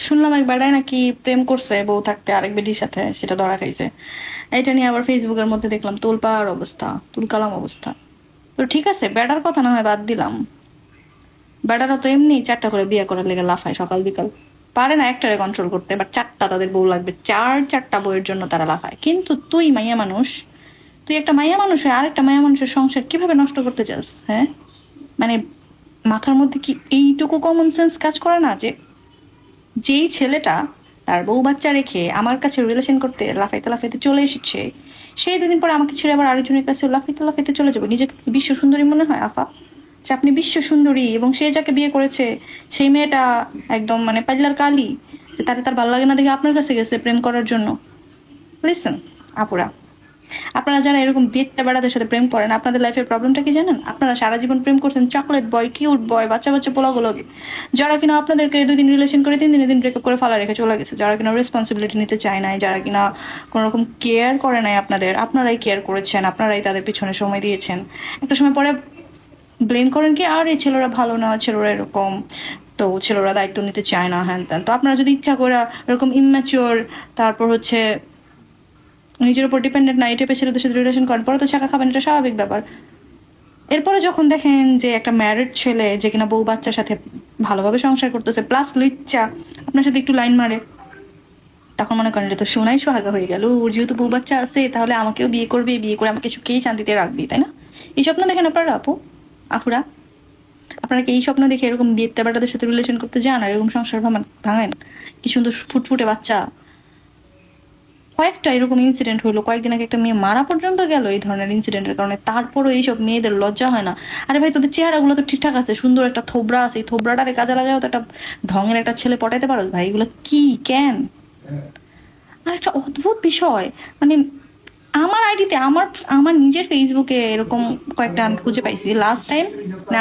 শুনলাম এক বেড়ায় নাকি প্রেম করছে বউ থাকতে আরেক বেটির সাথে, সেটা ধরা খাইছে। এটা নিয়ে আবার ফেসবুকের মধ্যে দেখলাম তোলপাড় অবস্থা, তুলকালাম অবস্থা। তো ঠিক আছে, বেটার কথা না হয় বাদ দিলাম, বেটারা তো এমনি 4টা করে বিয়ে করার লেগে লাফায় সকাল বিকাল, পারে না একটারে কন্ট্রোল করতে, বাট 4টা তাদের বউ লাগবে, 4টা বউয়ের জন্য তারা লাফায়। কিন্তু তুই মাইয়া মানুষ, তুই একটা মাইয়া মানুষ হয়ে আরেকটা মাইয়া মানুষের সংসার কিভাবে নষ্ট করতে চাস? হ্যাঁ, মানে মাথার মধ্যে কি এইটুকু কমন সেন্স কাজ করে না যে যেই ছেলেটা তার বউ বাচ্চা রেখে আমার কাছে রিলেশন করতে লাফাইতে লাফাইতে চলে এসেছে, সেই 2 দিন পরে আমাকে ছেড়ে আবার আরেকজনের কাছে লাফাইতে লাফাইতে চলে যাবে? নিজেকে কি বিশ্ব সুন্দরী মনে হয় আপা? যে আপনি বিশ্ব সুন্দরী এবং সে যাকে বিয়ে করেছে সেই মেয়েটা একদম মানে পাল্লার কালি, যে তার তার ভালো লাগে না দেখে আপনার কাছে গেছে প্রেম করার জন্য? লিসেন আপুরা, আপনারা যারা এরকম বেত্তা বেড়াদের সাথে প্রেম করেন, আপনাদের লাইফের প্রবলেমটা কি জানেন? আপনারা সারা জীবন প্রেম করছেন চকলেট বয়, কিউট বয়, বাচ্চা বাচ্চা পোলাগুলোকে, যারা কিনা আপনাদেরকে 2 দিন রিলেশন করে 3 দিন ব্রেকআপ করে ফালা রেখে চলে গেছে, যারা কিনা রেসপন্সিবিলিটি নিতে চায় নাই, যারা কিনা কোনো রকম কেয়ার করে নাই আপনাদের। আপনারাই কেয়ার করেছেন, আপনারাই তাদের পিছনে সময় দিয়েছেন। একটা সময় পরে ব্লেম করেন কি আর এই ছেলেরা ভালো না, ছেলেরা এরকম, তো ছেলেরা দায়িত্ব নিতে চায় না, হ্যান ত্যান। তো আপনারা যদি ইচ্ছা করে এরকম ইম্যাচিওর, তারপর হচ্ছে নিজের উপর ডিপেন্ডেন্ট না এই টাইপের ছেলেদের সাথে রিলেশন করেন, পরে তো ছাকা খাবেন, এটা স্বাভাবিক ব্যাপার। এরপরে যখন দেখেন যে একটা ম্যারিড ছেলে যে কিনা বউ বাচ্চার সাথে ভালোভাবে সংসার করতেছে, প্লাস লিচ্চা আপনার সাথে একটু লাইন মারে, তখন মনে করেন এটা তো সোনাই সোহাগা হয়ে গেল, ওর যেহেতু বউ বাচ্চা আছে তাহলে আমাকেও বিয়ে করবে, বিয়ে করে আমাকে সুখেই শান্তিতে রাখবি, তাই না? এই স্বপ্ন দেখেন আপনারা আপু, আফুরা? আপনারা কি এই স্বপ্ন দেখে এরকম বিয়ে বেটাদের সাথে রিলেশন করতে যান আর এরকম সংসার ভাঙেন? কি সুন্দর ফুটফুটে বাচ্চা। কয়েকটা এরকম ইনসিডেন্ট হলো, কয়েকদিন আগে একটা মেয়ে মারা পর্যন্ত গেল এই ধরনের ইনসিডেন্টের কারণে। তারপরও এইসব মেয়েদের লজ্জা হয় না? আরে ভাই, তোদের চেহারাগুলো তো ঠিকঠাক আছে, সুন্দর একটা থোবরা আছে, এই থোবরাটারে কাজে লাগাও তো একটা ঢঙের একটা ছেলে পটাইতে পারো ভাই। এগুলো কি কেন? আর একটা অদ্ভুত বিষয়, মানে আমার আইডিতে, আমার আমার নিজের ফেসবুকে এরকম কয়েকটা আমি খুঁজে পাইছি লাস্ট টাইম। মানে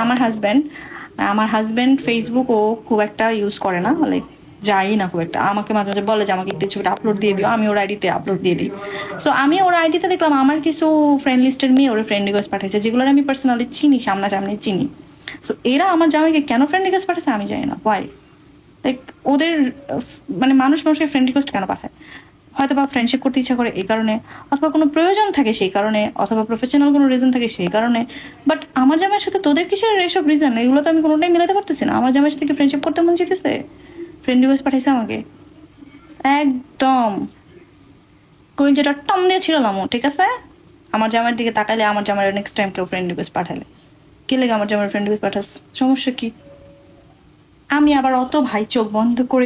আমার হাজব্যান্ড ফেসবুক ও খুব একটা ইউজ করে না, লাইক যাই না খুব একটা। আমাকে মাঝে মাঝে বলে যে আমাকে একটু ছবিটা আপলোড দিয়ে দিও, আমি ওর আইডিতে আপলোড দিয়ে দিই। সো আমি ওর আইডিতে দেখলাম আমার কিছু ফ্রেন্ড লিস্টের মেয়ে ওর ফ্রেন্ড রিকোয়েস্ট পাঠিয়েছে, যেগুলো আমি পার্সোনালি চিনি, সামনাসামনি চিনি। সো এরা আমার জামাইকে কেন ফ্রেন্ড রিকোয়েস্ট পাঠাচ্ছে আমি জানি না, ওয়াই। লাইক ওদের মানে মানুষ মানুষের ফ্রেন্ড রিকোয়েস্ট কেন পাঠায়? হয়তো বা ফ্রেন্ডশিপ করতে ইচ্ছা করে এই কারণে, অথবা কোনো প্রয়োজন থাকে সেই কারণে, অথবা প্রফেশনাল কোনো রিজন থাকে সেই কারণে। বাট আমার জামাইয়ের সাথে তোদের কিসের এইসব রিজন? এগুলো তো আমি কোনোটাই মিলাতে পারতেছি না। আমার জামাইয়ের সাথে কি ফ্রেন্ডশিপ করতে মন চাইতেছে? ফ্রেন্ড রিকোয়েস্ট পাঠাইছে আমাকে, একদম কইলজাটা টম দিয়ে ছিড়লাম, ঠিক আছে? আমার জামাইয়ের দিকে তাকাইলে আমার জামাইয়ের নেক্সট টাইম কেউ ফ্রেন্ড রিকোয়েস্ট পাঠালে কি লেগে আমার জামাইয়ের ফ্রেন্ড রিকোয়েস্ট পাঠাস, সমস্যা কি? আমি আবার অত ভাই চোখ বন্ধ করে